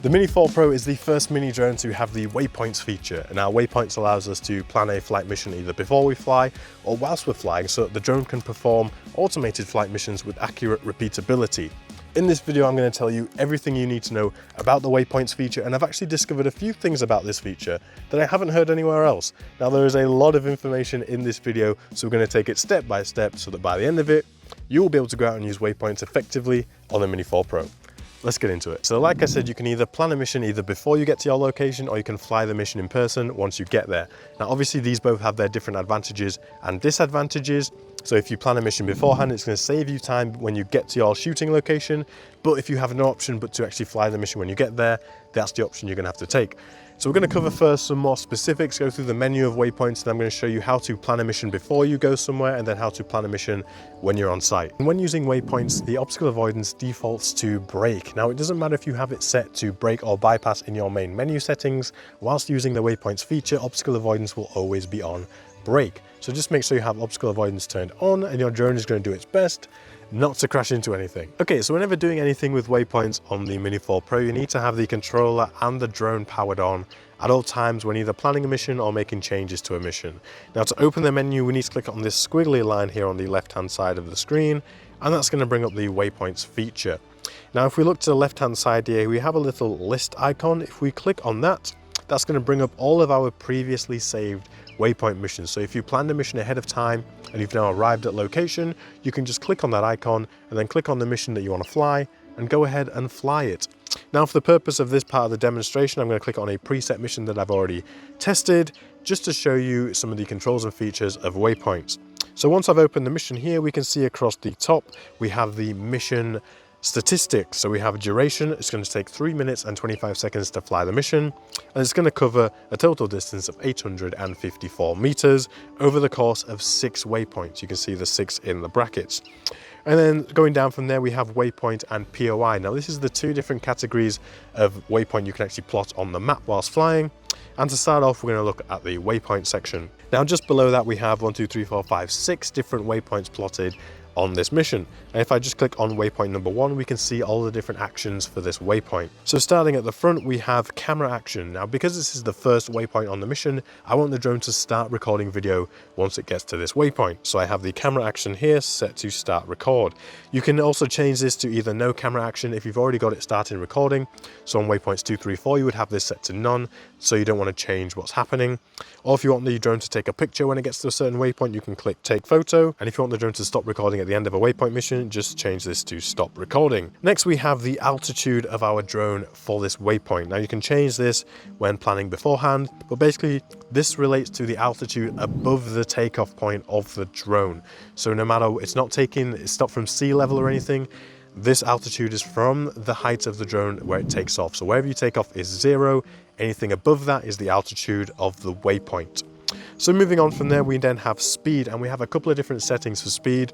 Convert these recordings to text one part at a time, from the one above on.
The Mini 4 Pro is the first mini drone to have the Waypoints feature, and our Waypoints allows us to plan a flight mission either before we fly or whilst we're flying, so that the drone can perform automated flight missions with accurate repeatability. In this video, I'm going to tell you everything you need to know about the Waypoints feature, and I've actually discovered a few things about this feature that I haven't heard anywhere else. Now, there is a lot of information in this video, so we're going to take it step by step so that by the end of it, you will be able to go out and use Waypoints effectively on the Mini 4 Pro. Let's get into it. So like I said, you can either plan a mission either before you get to your location, or you can fly the mission in person once you get there. Now, obviously these both have their different advantages and disadvantages. So if you plan a mission beforehand, it's going to save you time when you get to your shooting location. But if you have no option but to actually fly the mission when you get there, that's the option you're going to have to take. So we're going to cover first some more specifics, go through the menu of Waypoints, and I'm going to show you how to plan a mission before you go somewhere, and then how to plan a mission when you're on site. And when using Waypoints, the obstacle avoidance defaults to brake. Now, it doesn't matter if you have it set to brake or bypass in your main menu settings. Whilst using the Waypoints feature, obstacle avoidance will always be on brake. So just make sure you have obstacle avoidance turned on, and your drone is going to do its best not to crash into anything. Okay, so whenever doing anything with Waypoints on the Mini 4 Pro, you need to have the controller and the drone powered on at all times when either planning a mission or making changes to a mission. Now, to open the menu, we need to click on this squiggly line here on the left-hand side of the screen, and that's going to bring up the Waypoints feature. Now, if we look to the left-hand side here, we have a little list icon. If we click on that, that's going to bring up all of our previously saved Waypoint missions. So if you planned a mission ahead of time and you've now arrived at location, you can just click on that icon and then click on the mission that you want to fly and go ahead and fly it. Now, for the purpose of this part of the demonstration, I'm going to click on a preset mission that I've already tested, just to show you some of the controls and features of Waypoints. So once I've opened the mission here, we can see across the top, we have the mission statistics. So we have duration. It's going to take 3 minutes and 25 seconds to fly the mission, and it's going to cover a total distance of 854 meters over the course of 6 waypoints. You can see the 6 in the brackets. And then going down from there, we have waypoint and POI. Now, this is the 2 different categories of waypoint you can actually plot on the map whilst flying. And to start off, we're going to look at the waypoint section. Now, just below that, we have 1, 2, 3, 4, 5, 6 different waypoints plotted on this mission. And if I just click on waypoint number 1, we can see all the different actions for this waypoint. So starting at the front, we have camera action. Now, because this is the first waypoint on the mission, I want the drone to start recording video once it gets to this waypoint. So I have the camera action here set to start record. You can also change this to either no camera action if you've already got it started recording. So on waypoints 2, 3, 4, you would have this set to none, so you don't want to change what's happening. Or if you want the drone to take a picture when it gets to a certain waypoint, you can click take photo. And if you want the drone to stop recording at the end of a waypoint mission, just change this to stop recording. Next, we have the altitude of our drone for this waypoint. Now, you can change this when planning beforehand, but basically this relates to the altitude above the takeoff point of the drone. So no matter, it's not from sea level or anything. This altitude is from the height of the drone where it takes off. So wherever you take off is 0. Anything above that is the altitude of the waypoint. So moving on from there, we then have speed, and we have a couple of different settings for speed.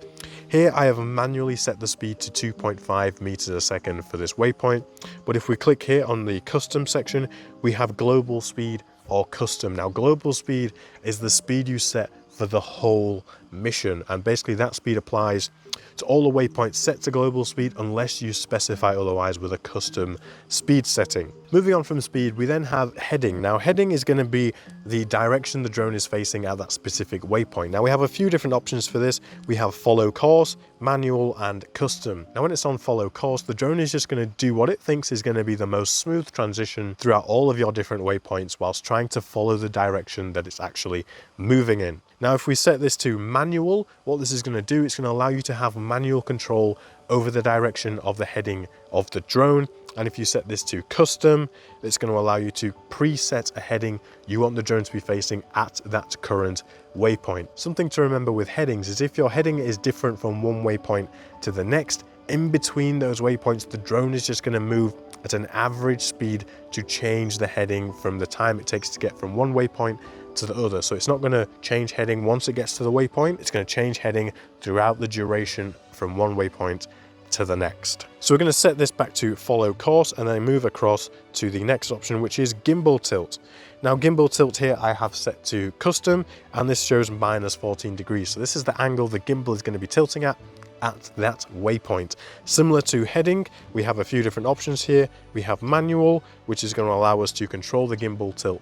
Here I have manually set the speed to 2.5 meters a second for this waypoint. But if we click here on the custom section, we have global speed or custom. Now, global speed is the speed you set for the whole mission, and basically that speed applies to all the waypoints set to global speed unless you specify otherwise with a custom speed setting. Moving on from speed, we then have heading. Now, heading is going to be the direction the drone is facing at that specific waypoint. Now, we have a few different options for this. We have follow course, manual, and custom. Now, when it's on follow course, the drone is just going to do what it thinks is going to be the most smooth transition throughout all of your different waypoints whilst trying to follow the direction that it's actually moving in. Now, if we set this to manual, what this is going to do, it's going to allow you to have manual control over the direction of the heading of the drone. And if you set this to custom, it's going to allow you to preset a heading you want the drone to be facing at that current waypoint. Something to remember with headings is if your heading is different from one waypoint to the next, in between those waypoints, the drone is just going to move at an average speed to change the heading from the time it takes to get from one waypoint to the other. So it's not going to change heading once it gets to the waypoint. It's going to change heading throughout the duration from one waypoint to the next. So we're going to set this back to follow course and then move across to the next option, which is gimbal tilt. Now, gimbal tilt here I have set to custom, and this shows -14 degrees. So this is the angle the gimbal is going to be tilting at at that waypoint. Similar to heading, we have a few different options here. We have manual, which is going to allow us to control the gimbal tilt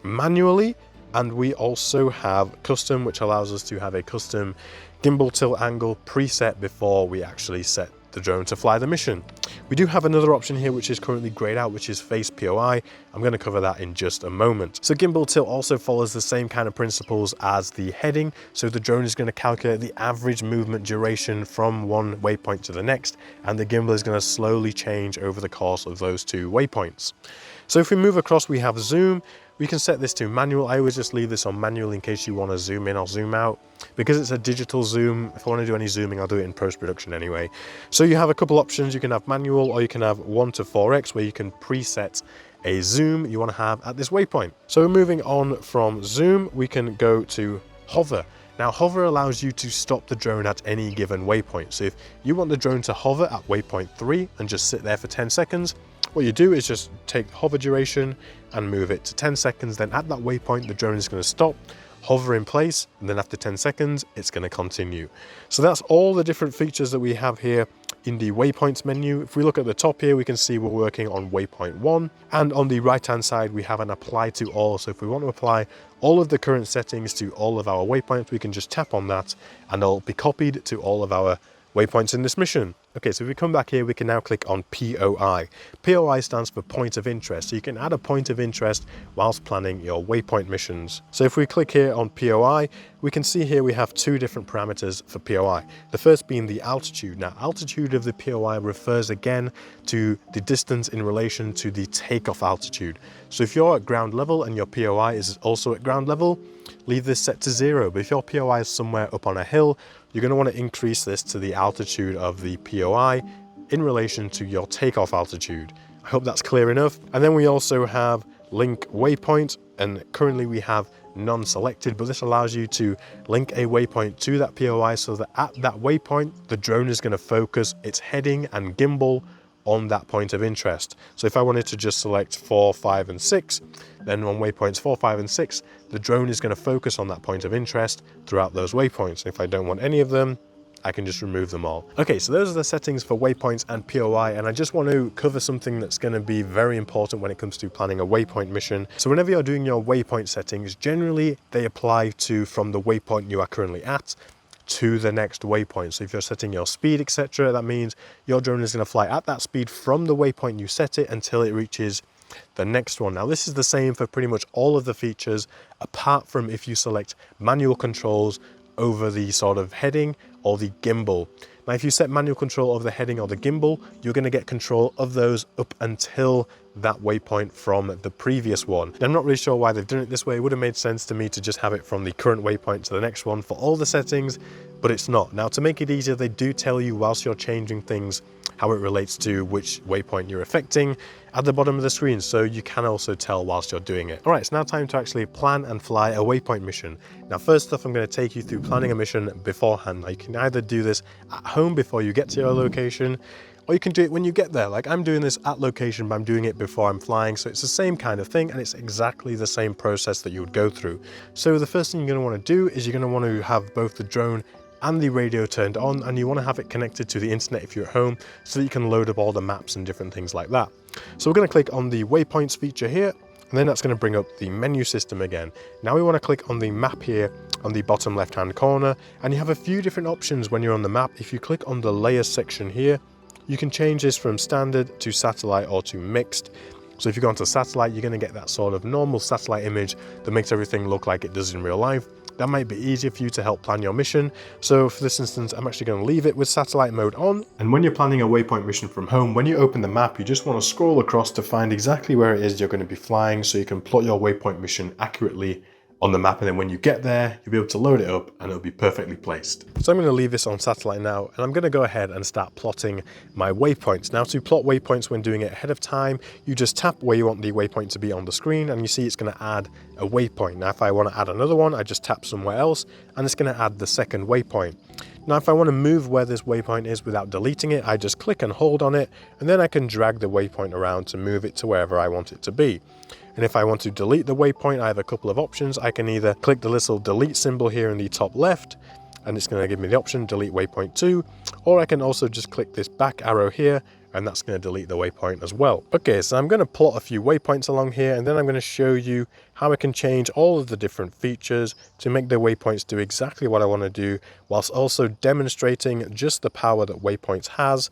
manually, and we also have custom, which allows us to have a custom gimbal tilt angle preset before we actually set the drone to fly the mission. We do have another option here which is currently grayed out, which is face POI. I'm going to cover that in just a moment. So gimbal tilt also follows the same kind of principles as the heading. So the drone is going to calculate the average movement duration from one waypoint to the next, and the gimbal is going to slowly change over the course of those two waypoints. So if we move across, we have zoom. We can set this to manual. I always just leave this on manual in case you want to zoom in or zoom out. Because it's a digital zoom, if I want to do any zooming, I'll do it in post-production anyway. So you have a couple options. You can have manual, or you can have 1 to 4x, where you can preset a zoom you want to have at this waypoint. So moving on from zoom, we can go to hover. Now hover allows you to stop the drone at any given waypoint. So if you want the drone to hover at waypoint 3 and just sit there for 10 seconds, what you do is just take hover duration and move it to 10 seconds. Then at that waypoint, the drone is going to stop, hover in place, and then after 10 seconds, it's going to continue. So that's all the different features that we have here in the waypoints menu. If we look at the top here, we can see we're working on waypoint 1, and on the right hand side we have an apply to all. So if we want to apply all of the current settings to all of our waypoints, we can just tap on that and it'll be copied to all of our waypoints in this mission. Okay, so if we come back here, we can now click on POI. POI stands for point of interest. So you can add a point of interest whilst planning your waypoint missions. So if we click here on POI, we can see here we have two different parameters for POI. The first being the altitude. Now, altitude of the POI refers again to the distance in relation to the takeoff altitude. So if you're at ground level and your POI is also at ground level, leave this set to 0. But if your POI is somewhere up on a hill, you're going to want to increase this to the altitude of the POI in relation to your takeoff altitude. I hope that's clear enough. And then we also have link waypoint, and currently we have none selected, but this allows you to link a waypoint to that POI so that at that waypoint, the drone is going to focus its heading and gimbal on that point of interest. So if I wanted to just select 4, 5, and 6, then on waypoints 4, 5, and 6, the drone is going to focus on that point of interest throughout those waypoints. If I don't want any of them, I can just remove them all. Okay, so those are the settings for waypoints and POI, and I just want to cover something that's going to be very important when it comes to planning a waypoint mission. So whenever you're doing your waypoint settings, generally they apply to from the waypoint you are currently at to the next waypoint. So if you're setting your speed, etc., that means your drone is going to fly at that speed from the waypoint you set it until it reaches the next one. Now this is the same for pretty much all of the features, apart from if you select manual controls over the sort of heading or the gimbal. Now if you set manual control over the heading or the gimbal, you're going to get control of those up until that waypoint from the previous one. Now, I'm not really sure why they've done it this way. It would have made sense to me to just have it from the current waypoint to the next one for all the settings, but it's not. Now to make it easier, they do tell you whilst you're changing things how it relates to which waypoint you're affecting at the bottom of the screen, so you can also tell whilst you're doing it. All right, it's now time to actually plan and fly a waypoint mission. Now first off, I'm going to take you through planning a mission beforehand. Now you can either do this at home before you get to your location, or you can do it when you get there. Like I'm doing this at location, but I'm doing it before I'm flying. So it's the same kind of thing, and it's exactly the same process that you would go through. So the first thing you're going to want to do is you're going to want to have both the drone and the radio turned on, and you want to have it connected to the internet if you're at home so that you can load up all the maps and different things like that. So we're going to click on the waypoints feature here, and then that's going to bring up the menu system again. Now we want to click on the map here on the bottom left hand corner, and you have a few different options when you're on the map. If you click on the layers section here, you can change this from standard to satellite or to mixed. So if you go onto satellite, you're going to get that sort of normal satellite image that makes everything look like it does in real life. That might be easier for you to help plan your mission. So for this instance, I'm actually going to leave it with satellite mode on. And when you're planning a waypoint mission from home, when you open the map, you just want to scroll across to find exactly where it is you're going to be flying so you can plot your waypoint mission accurately on the map, and then when you get there, you'll be able to load it up and it'll be perfectly placed. So I'm going to leave this on satellite now, and I'm going to go ahead and start plotting my waypoints. Now to plot waypoints when doing it ahead of time, you just tap where you want the waypoint to be on the screen, and you see it's going to add a waypoint. Now if I want to add another one, I just tap somewhere else and it's going to add the second waypoint. Now if I want to move where this waypoint is without deleting it, I just click and hold on it, and then I can drag the waypoint around to move it to wherever I want it to be. And if I want to delete the waypoint, I have a couple of options. I can either click the little delete symbol here in the top left, and it's going to give me the option delete waypoint 2, or I can also just click this back arrow here and that's going to delete the waypoint as well. Okay, so I'm going to plot a few waypoints along here, and then I'm going to show you how I can change all of the different features to make the waypoints do exactly what I want to do, whilst also demonstrating just the power that Waypoints has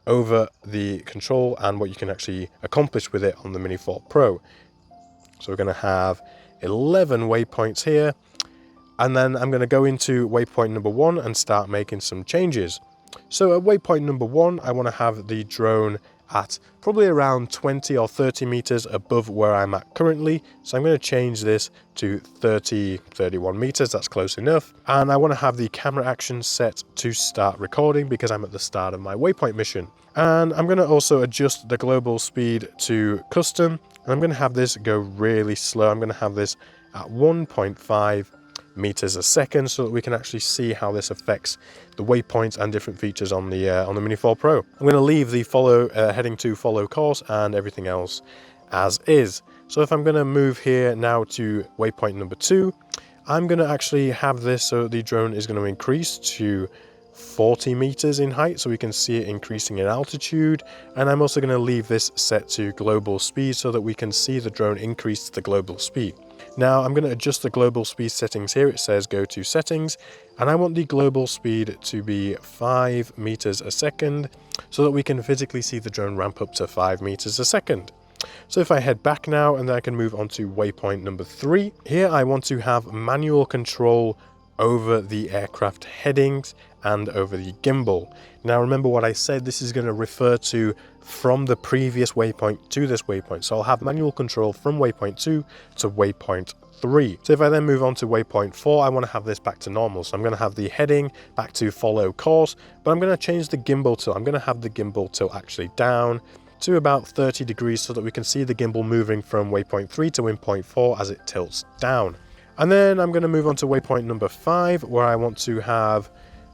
over the control and what you can actually accomplish with it on the Mini 4 Pro. So we're going to have 11 waypoints here, and then I'm going to go into waypoint number 1 and start making some changes. So at waypoint number 1, I want to have the drone at probably around 20 or 30 meters above where I'm at currently. So I'm going to change this to 31 meters, that's close enough. And I want to have the camera action set to start recording because I'm at the start of my waypoint mission. And I'm going to also adjust the global speed to custom. And I'm going to have this go really slow. I'm going to have this at 1.5 meters a second so that we can actually see how this affects the waypoints and different features on the Mini 4 Pro. I'm going to leave the heading to follow course and everything else as is. So if I'm going to move here now to waypoint number 2, I'm going to actually have this so the drone is going to increase to 40 meters in height so we can see it increasing in altitude, and I'm also going to leave this set to global speed so that we can see the drone increase the global speed. Now I'm going to adjust the global speed settings here. It says go to settings, and I want the global speed to be 5 meters a second so that we can physically see the drone ramp up to 5 meters a second. So if I head back now, and then I can move on to waypoint number 3. Here I want to have manual control over the aircraft headings and over the gimbal. Now remember what I said, this is going to refer to from the previous waypoint to this waypoint. So I'll have manual control from waypoint 2 to waypoint 3. So if I then move on to waypoint 4, I want to have this back to normal. So I'm going to have the heading back to follow course, but I'm going to change the gimbal tilt. I'm going to have the gimbal tilt actually down to about 30 degrees so that we can see the gimbal moving from waypoint 3 to waypoint 4 as it tilts down. And then I'm going to move on to waypoint number 5, where I want to have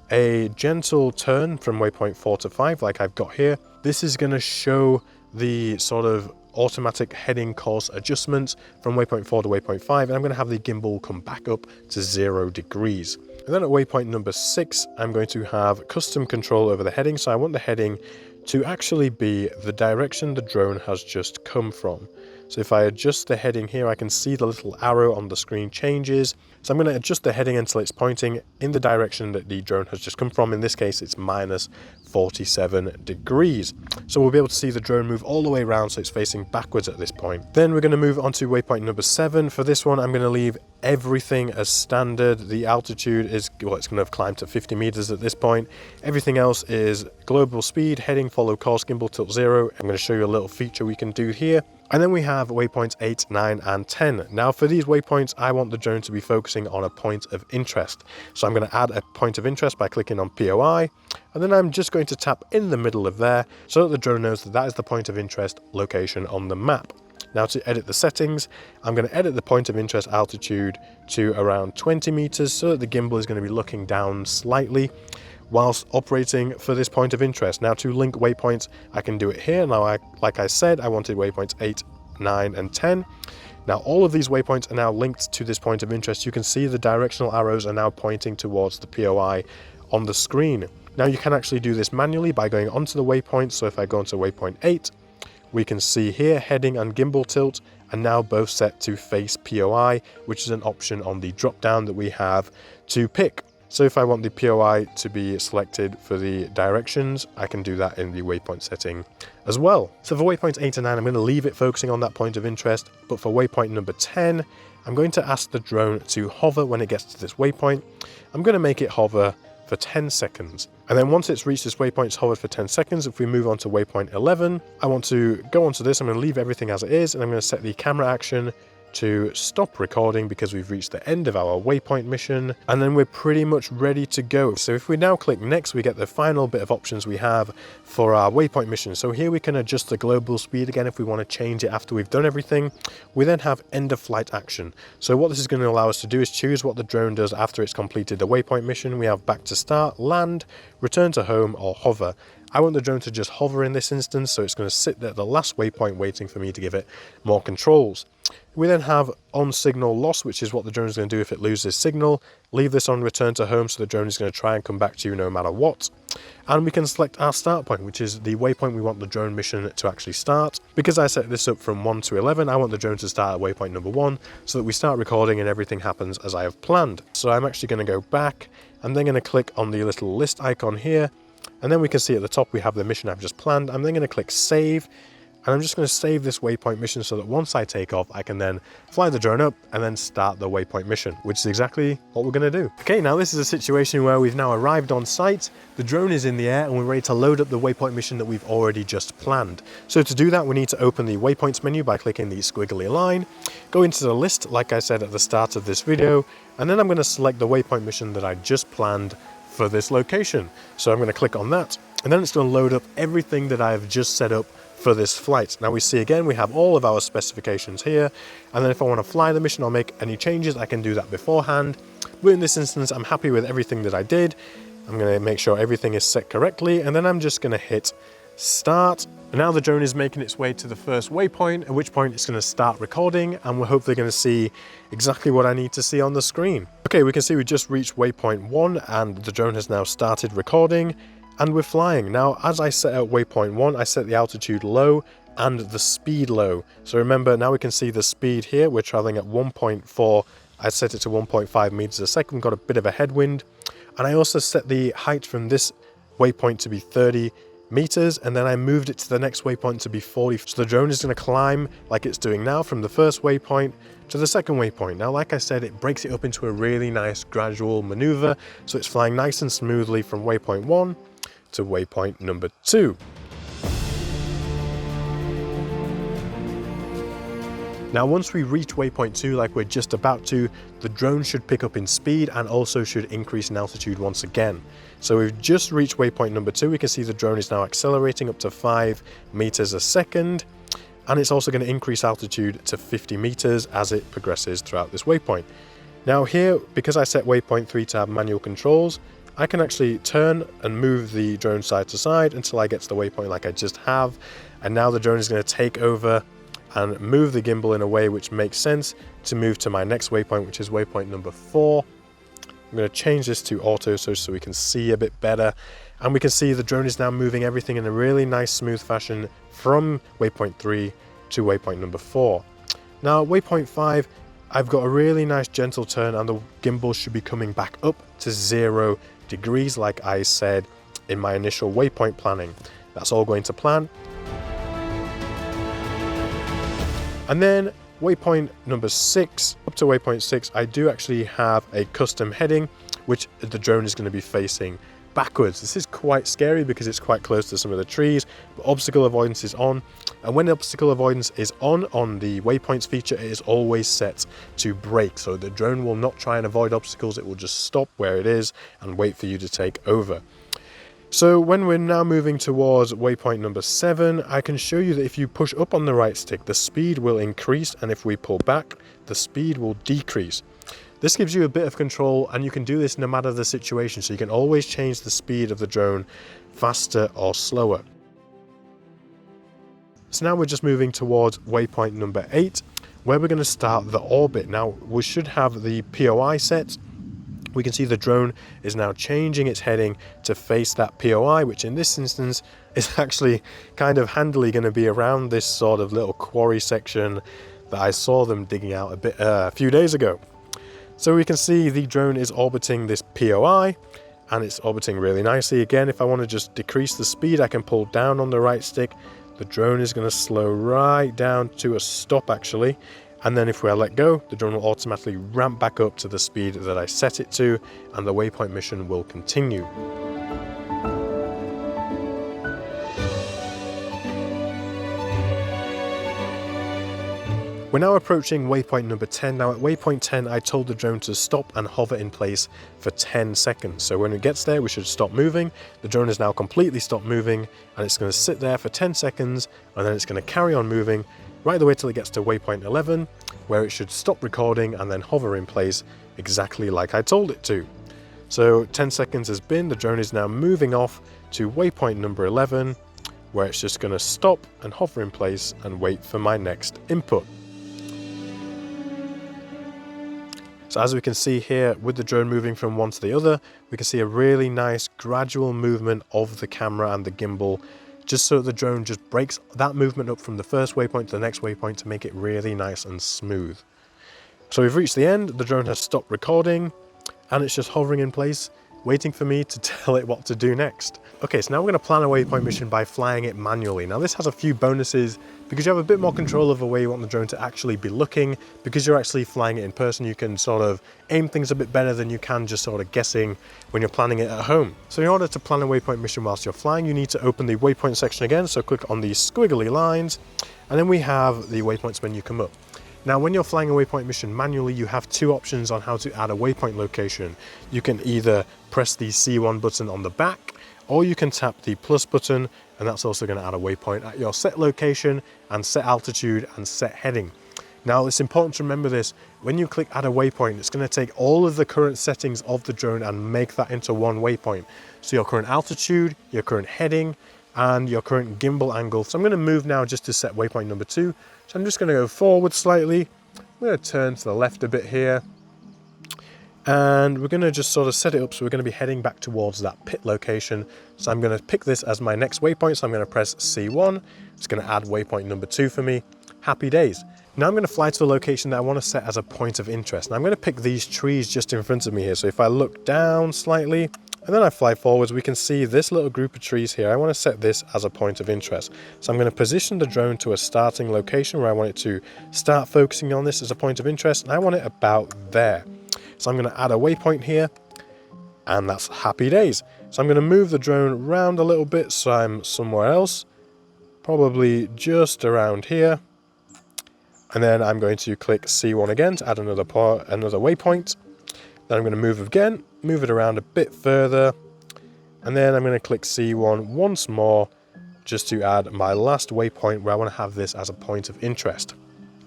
a gentle turn from waypoint 4 to 5 like I've got here. This is going to show the sort of automatic heading course adjustments from waypoint 4 to waypoint 5, and I'm going to have the gimbal come back up to 0 degrees. And then at waypoint number 6, I'm going to have custom control over the heading. So I want the heading to actually be the direction the drone has just come from. So if I adjust the heading here, I can see the little arrow on the screen changes. So I'm going to adjust the heading until it's pointing in the direction that the drone has just come from. In this case, it's minus 47 degrees. So we'll be able to see the drone move all the way around, so it's facing backwards at this point. Then we're going to move on to waypoint number 7. For this one, I'm going to leave everything as standard. The altitude is, well, it's going to have climbed to 50 meters at this point. Everything else is global speed, heading, follow course, gimbal tilt 0. I'm going to show you a little feature we can do here. And then we have waypoints 8, 9, and 10. Now for these waypoints, I want the drone to be focusing on a point of interest. So I'm going to add a point of interest by clicking on POI, and then I'm just going to tap in the middle of there so that the drone knows that that is the point of interest location on the map. Now to edit the settings, I'm going to edit the point of interest altitude to around 20 meters so that the gimbal is going to be looking down slightly whilst operating for this point of interest. Now to link waypoints, I can do it here. Now, like I said, I wanted waypoints 8, 9, and 10. Now all of these waypoints are now linked to this point of interest. You can see the directional arrows are now pointing towards the POI on the screen. Now you can actually do this manually by going onto the waypoint. So if I go onto waypoint 8, we can see here heading and gimbal tilt are now both set to face POI, which is an option on the drop down that we have to pick. So if I want the POI to be selected for the directions, I can do that in the waypoint setting as well. So for waypoints 8 and 9, I'm going to leave it focusing on that point of interest. But for waypoint number 10, I'm going to ask the drone to hover when it gets to this waypoint. I'm going to make it hover for 10 seconds. And then once it's reached this waypoint, it's hovered for 10 seconds. If we move on to waypoint 11, I want to go onto this. I'm going to leave everything as it is, and I'm going to set the camera action to stop recording because we've reached the end of our waypoint mission, and then we're pretty much ready to go. So if we now click next, we get the final bit of options we have for our waypoint mission. So here we can adjust the global speed again if we want to change it after we've done everything. We then have end of flight action. So what this is going to allow us to do is choose what the drone does after it's completed the waypoint mission. We have back to start, land, return to home, or hover. I want the drone to just hover in this instance, so it's going to sit there at the last waypoint waiting for me to give it more controls. We then have on signal loss, which is what the drone is going to do if it loses signal. Leave this on return to home, so the drone is going to try and come back to you no matter what. And we can select our start point, which is the waypoint we want the drone mission to actually start. Because I set this up from 1 to 11, I want the drone to start at waypoint number 1, so that we start recording and everything happens as I have planned. So I'm actually going to go back, and then going to click on the little list icon here, and then we can see at the top we have the mission I've just planned. I'm then going to click save, and I'm just going to save this waypoint mission so that once I take off, I can then fly the drone up and then start the waypoint mission, which is exactly what we're going to do. Okay, now this is a situation where we've now arrived on site, the drone is in the air, and we're ready to load up the waypoint mission that we've already just planned. So to do that, we need to open the waypoints menu by clicking the squiggly line, go into the list like I said at the start of this video, and then I'm going to select the waypoint mission that I just planned for this location. So I'm going to click on that, and then it's going to load up everything that I've just set up for this flight. Now we see again we have all of our specifications here, and then if I want to fly the mission or make any changes, I can do that beforehand. But in this instance, I'm happy with everything that I did. I'm going to make sure everything is set correctly, and then I'm just going to hit start. And now the drone is making its way to the first waypoint, at which point it's going to start recording, and we're hopefully going to see exactly what I need to see on the screen. Okay, we can see we just reached waypoint 1, and the drone has now started recording. And we're flying. Now, as I set out waypoint 1, I set the altitude low and the speed low. So remember, now we can see the speed here. We're traveling at 1.4. I set it to 1.5 meters a second. We've got a bit of a headwind. And I also set the height from this waypoint to be 30 meters. And then I moved it to the next waypoint to be 40. So the drone is going to climb like it's doing now from the first waypoint to the second waypoint. Now, like I said, it breaks it up into a really nice gradual maneuver. So it's flying nice and smoothly from waypoint 1 to waypoint number 2. Now once we reach waypoint 2, like we're just about to, the drone should pick up in speed and also should increase in altitude once again. So we've just reached waypoint number 2. We can see the drone is now accelerating up to 5 meters a second, and it's also going to increase altitude to 50 meters as it progresses throughout this waypoint. Now here, because I set waypoint 3 to have manual controls, I can actually turn and move the drone side to side until I get to the waypoint like I just have. And now the drone is going to take over and move the gimbal in a way which makes sense to move to my next waypoint, which is waypoint number 4. I'm going to change this to auto so we can see a bit better. And we can see the drone is now moving everything in a really nice smooth fashion from waypoint 3 to waypoint number 4. Now waypoint 5, I've got a really nice gentle turn, and the gimbal should be coming back up to 0 degrees like I said in my initial waypoint planning. That's all going to plan. And then waypoint number 6, up to waypoint 6, I do actually have a custom heading which the drone is going to be facing backwards. This is quite scary because it's quite close to some of the trees, but obstacle avoidance is on. And when obstacle avoidance is on the waypoints feature, it is always set to brake. So the drone will not try and avoid obstacles, it will just stop where it is and wait for you to take over. So when we're now moving towards waypoint number 7, I can show you that if you push up on the right stick, the speed will increase, and if we pull back, the speed will decrease. This gives you a bit of control, and you can do this no matter the situation, so you can always change the speed of the drone faster or slower. So now we're just moving towards waypoint number 8, where we're going to start the orbit. Now we should have the POI set. We can see the drone is now changing its heading to face that POI, which in this instance is actually kind of handily going to be around this sort of little quarry section that I saw them digging out a few days ago. So we can see the drone is orbiting this POI, and it's orbiting really nicely. Again, if I want to just decrease the speed, I can pull down on the right stick. The drone is going to slow right down to a stop actually. And then if we let go, the drone will automatically ramp back up to the speed that I set it to, and the waypoint mission will continue. We're now approaching waypoint number 10. Now at waypoint 10, I told the drone to stop and hover in place for 10 seconds. So when it gets there, we should stop moving. The drone has now completely stopped moving, and it's going to sit there for 10 seconds, and then it's going to carry on moving right the way till it gets to waypoint 11, where it should stop recording and then hover in place exactly like I told it to. So 10 seconds has been, the drone is now moving off to waypoint number 11, where it's just going to stop and hover in place and wait for my next input. So as we can see here, with the drone moving from one to the other, we can see a really nice gradual movement of the camera and the gimbal, just so the drone just breaks that movement up from the first waypoint to the next waypoint to make it really nice and smooth. So we've reached the end, the drone has stopped recording, and it's just hovering in place, waiting for me to tell it what to do next. Okay, so now we're going to plan a waypoint mission by flying it manually. Now this has a few bonuses because you have a bit more control over where you want the drone to actually be looking. Because you're actually flying it in person, you can sort of aim things a bit better than you can just sort of guessing when you're planning it at home. So in order to plan a waypoint mission whilst you're flying, you need to open the waypoint section again. So click on the squiggly lines, and then we have the waypoints menu come up. Now, when you're flying a waypoint mission manually, you have two options on how to add a waypoint location. You can either press the C1 button on the back, or you can tap the plus button, and that's also going to add a waypoint at your set location and set altitude and set heading. Now, it's important to remember this. When you click add a waypoint, it's going to take all of the current settings of the drone and make that into one waypoint. So your current altitude, your current heading, and your current gimbal angle. So I'm going to move now just to set waypoint number 2. So I'm just going to go forward slightly. I'm going to turn to the left a bit here. And we're going to just sort of set it up so we're going to be heading back towards that pit location. So I'm going to pick this as my next waypoint. So I'm going to press C1. It's going to add waypoint number 2 for me. Happy days. Now I'm going to fly to the location that I want to set as a point of interest. Now I'm going to pick these trees just in front of me here. So if I look down slightly, and then I fly forwards, we can see this little group of trees here. I want to set this as a point of interest. So I'm going to position the drone to a starting location where I want it to start focusing on this as a point of interest. And I want it about there. So I'm going to add a waypoint here, and that's happy days. So I'm going to move the drone around a little bit so I'm somewhere else, probably just around here. And then I'm going to click C1 again to add another waypoint. Then I'm going to move again, move it around a bit further, and then I'm going to click C1 once more just to add my last waypoint where I want to have this as a point of interest.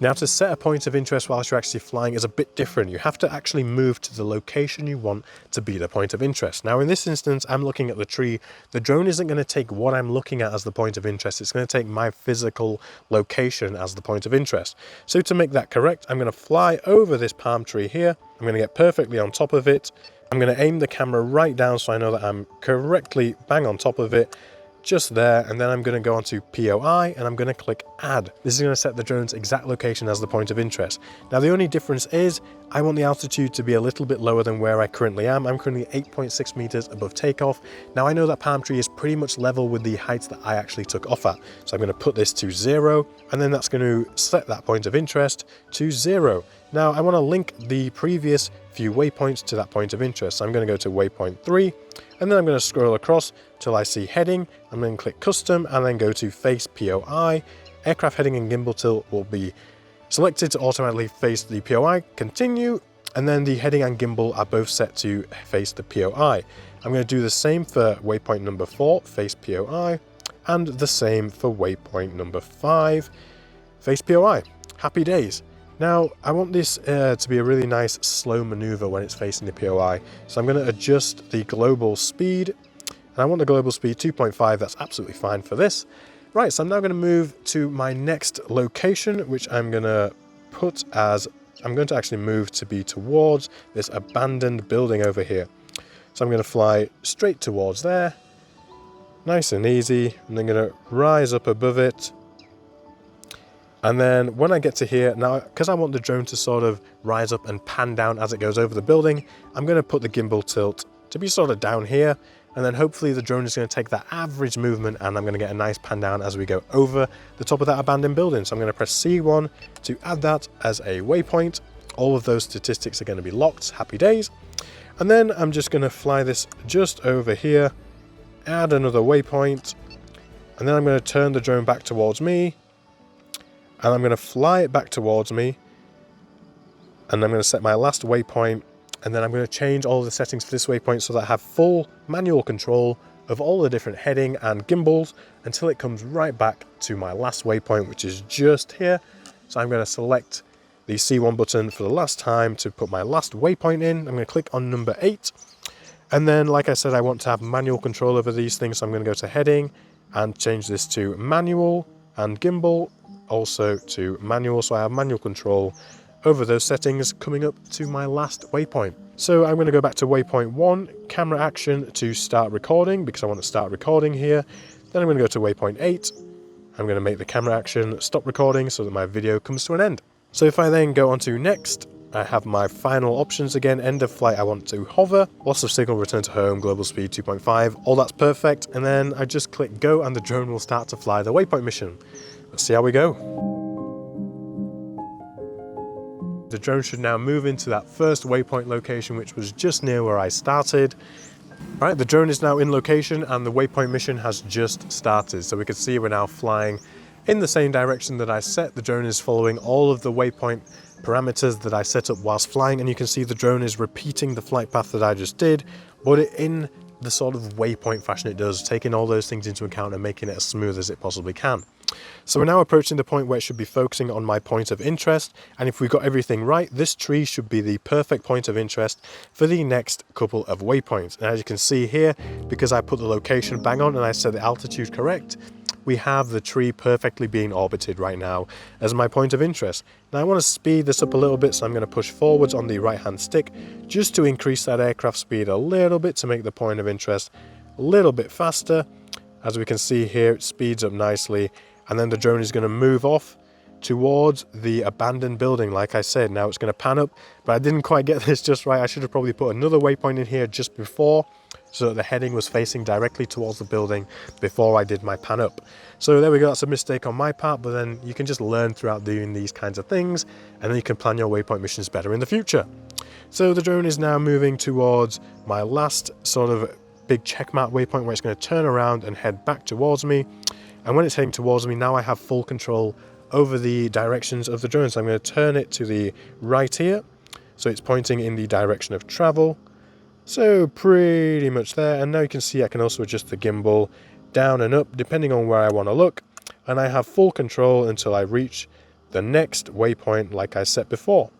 Now, to set a point of interest whilst you're actually flying is a bit different. You have to actually move to the location you want to be the point of interest. Now, in this instance, I'm looking at the tree. The drone isn't going to take what I'm looking at as the point of interest. It's going to take my physical location as the point of interest. So to make that correct, I'm going to fly over this palm tree here. I'm going to get perfectly on top of it. I'm going to aim the camera right down so I know that I'm correctly bang on top of it. Just there, and then I'm going to go onto POI and I'm going to click add. This is going to set the drone's exact location as the point of interest. Now the only difference is I want the altitude to be a little bit lower than where I currently am. I'm currently 8.6 meters above takeoff. Now I know that palm tree is pretty much level with the heights that I actually took off at. So I'm going to put this to 0, and then that's going to set that point of interest to 0. Now I want to link the previous few waypoints to that point of interest. So I'm going to go to waypoint 3, and then I'm going to scroll across till I see heading. I'm going to click custom and then go to face POI. Aircraft heading and gimbal tilt will be selected to automatically face the POI. Continue, and then the heading and gimbal are both set to face the POI. I'm going to do the same for waypoint number 4, face POI, and the same for waypoint number 5, face POI. Happy days. Now, I want this to be a really nice slow maneuver when it's facing the POI. So I'm going to adjust the global speed. And I want the global speed 2.5. That's absolutely fine for this. Right, so I'm now going to move to my next location, which I'm going to put as, I'm going to actually move to be towards this abandoned building over here. So I'm going to fly straight towards there. Nice and easy. And then going to rise up above it. And then when I get to here, now because I want the drone to sort of rise up and pan down as it goes over the building, I'm going to put the gimbal tilt to be sort of down here. And then hopefully the drone is going to take that average movement and I'm going to get a nice pan down as we go over the top of that abandoned building. So I'm going to press C1 to add that as a waypoint. All of those statistics are going to be locked. Happy days. And then I'm just going to fly this just over here, add another waypoint, and then I'm going to turn the drone back towards me. And I'm going to fly it back towards me, and I'm going to set my last waypoint, and then I'm going to change all the settings for this waypoint so that I have full manual control of all the different heading and gimbals until it comes right back to my last waypoint, which is just here. So I'm going to select the C1 button for the last time to put my last waypoint in. I'm going to click on number 8, And then, like I said, I want to have manual control over these things, so I'm going to go to heading and change this to manual, and gimbal also to manual, so I have manual control over those settings coming up to my last waypoint. So I'm going to go back to waypoint 1, camera action to start recording, because I want to start recording here. Then I'm going to go to waypoint 8. I'm going to make the camera action stop recording so that my video comes to an end. So if I then go on to next, I have my final options again. End of flight, I want to hover. Loss of signal, return to home, global speed 2.5. All that's perfect. And then I just click go and the drone will start to fly the waypoint mission. Let's see how we go. The drone should now move into that first waypoint location, which was just near where I started. All right, the drone is now in location and the waypoint mission has just started. So we can see we're now flying in the same direction that I set. The drone is following all of the waypoint parameters that I set up whilst flying, and you can see the drone is repeating the flight path that I just did, but in the sort of waypoint fashion it does, taking all those things into account and making it as smooth as it possibly can. So we're now approaching the point where it should be focusing on my point of interest, and if we got everything right, this tree should be the perfect point of interest for the next couple of waypoints. And as you can see here, because I put the location bang on and I set the altitude correct, we have the tree perfectly being orbited right now as my point of interest. Now I want to speed this up a little bit, so I'm going to push forwards on the right hand stick just to increase that aircraft speed a little bit to make the point of interest a little bit faster. As we can see here, it speeds up nicely, and then the drone is going to move off towards the abandoned building. Like I said, now it's going to pan up, but I didn't quite get this just right. I should have probably put another waypoint in here just before, so that the heading was facing directly towards the building before I did my pan up. So there we go, that's a mistake on my part, but then you can just learn throughout doing these kinds of things, and then you can plan your waypoint missions better in the future. So the drone is now moving towards my last sort of big checkmark waypoint, where it's going to turn around and head back towards me. And when it's heading towards me, now I have full control over the directions of the drone. So I'm going to turn it to the right here, so it's pointing in the direction of travel. So pretty much there, and now you can see I can also adjust the gimbal down and up depending on where I want to look, and I have full control until I reach the next waypoint like I set before.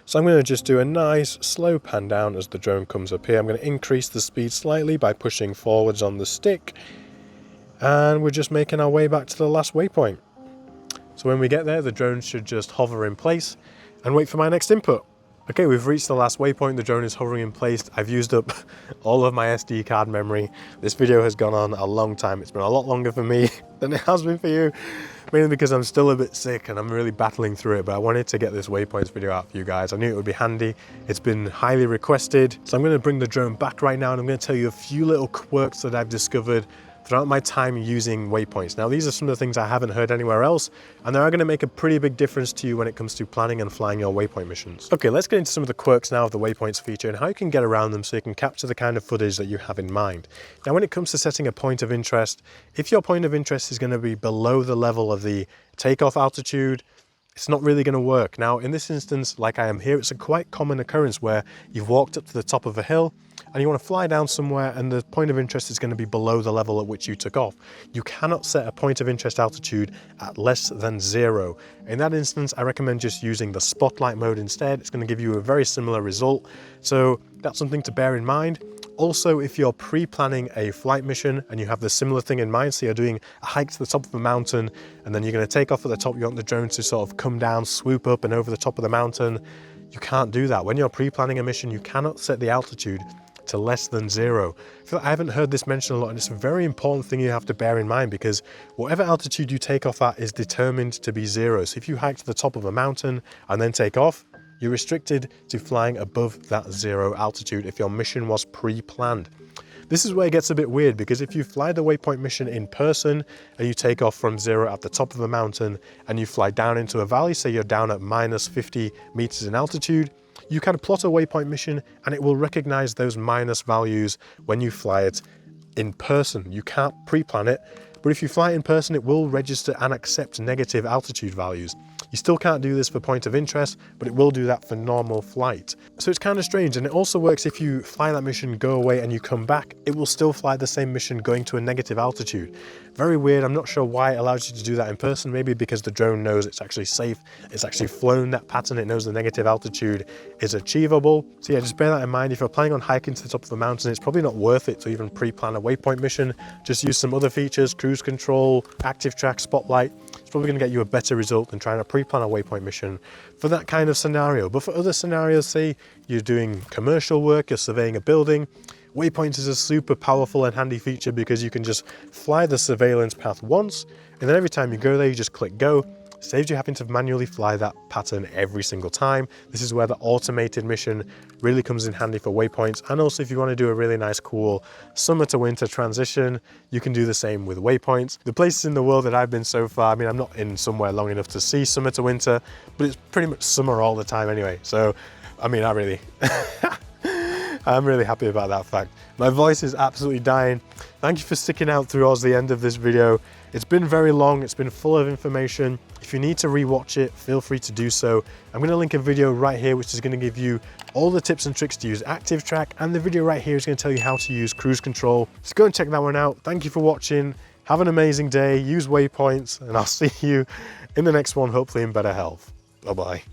So I'm going to just do a nice slow pan down as the drone comes up here. I'm going to increase the speed slightly by pushing forwards on the stick, and we're just making our way back to the last waypoint. So when we get there, the drone should just hover in place and wait for my next input. Okay, we've reached the last waypoint. The drone is hovering in place. I've used up all of my SD card memory. This video has gone on a long time. It's been a lot longer for me than it has been for you, mainly because I'm still a bit sick and I'm really battling through it, but I wanted to get this waypoints video out for you guys. I knew it would be handy. It's been highly requested. So I'm gonna bring the drone back right now, and I'm gonna tell you a few little quirks that I've discovered throughout my time using waypoints. Now, these are some of the things I haven't heard anywhere else, and they are going to make a pretty big difference to you when it comes to planning and flying your waypoint missions. Okay, let's get into some of the quirks now of the waypoints feature and how you can get around them so you can capture the kind of footage that you have in mind. Now, when it comes to setting a point of interest, if your point of interest is going to be below the level of the takeoff altitude, it's not really going to work. Now, in this instance, like I am here, it's a quite common occurrence where you've walked up to the top of a hill and you want to fly down somewhere and the point of interest is going to be below the level at which you took off. You cannot set a point of interest altitude at less than 0. In that instance, I recommend just using the spotlight mode instead. It's going to give you a very similar result. So that's something to bear in mind. Also, if you're pre-planning a flight mission and you have the similar thing in mind, so you're doing a hike to the top of a mountain and then you're going to take off at the top, you want the drone to sort of come down, swoop up and over the top of the mountain, you can't do that. When you're pre-planning a mission, you cannot set the altitude to less than 0. I feel like I haven't heard this mentioned a lot, and it's a very important thing you have to bear in mind, because whatever altitude you take off at is determined to be 0. So if you hike to the top of a mountain and then take off, you're restricted to flying above that 0 altitude if your mission was pre-planned. This is where it gets a bit weird, because if you fly the waypoint mission in person and you take off from 0 at the top of a mountain and you fly down into a valley, say you're down at minus 50 meters in altitude, you can plot a waypoint mission and it will recognize those minus values when you fly it in person. You can't pre-plan it, but if you fly it in person, it will register and accept negative altitude values. You still can't do this for point of interest, but it will do that for normal flight. So it's kind of strange, and it also works if you fly that mission, go away, and you come back, it will still fly the same mission going to a negative altitude. Very weird. I'm not sure why it allows you to do that in person. Maybe because the drone knows it's actually safe, it's actually flown that pattern, it knows the negative altitude is achievable. So yeah, just bear that in mind. If you're planning on hiking to the top of the mountain, it's probably not worth it to even pre-plan a waypoint mission. Just use some other features, cruise control, active track, spotlight. It's probably going to get you a better result than trying to pre-plan a waypoint mission for that kind of scenario. But for other scenarios, say you're doing commercial work, you're surveying a building, Waypoints is a super powerful and handy feature because you can just fly the surveillance path once, and then every time you go there, you just click go. Saves you having to manually fly that pattern every single time. This is where the automated mission really comes in handy for Waypoints. And also if you want to do a really nice, cool summer to winter transition, you can do the same with Waypoints. The places in the world that I've been so far, I mean, I'm not in somewhere long enough to see summer to winter, but it's pretty much summer all the time anyway. So, I mean, I'm really happy about that fact. My voice is absolutely dying. Thank you for sticking out towards the end of this video. It's been very long, it's been full of information. If you need to rewatch it, feel free to do so. I'm going to link a video right here which is going to give you all the tips and tricks to use active track, and the video right here is going to tell you how to use cruise control. So go and check that one out. Thank you for watching. Have an amazing day, use Waypoints, and I'll see you in the next one, hopefully in better health. Bye-bye.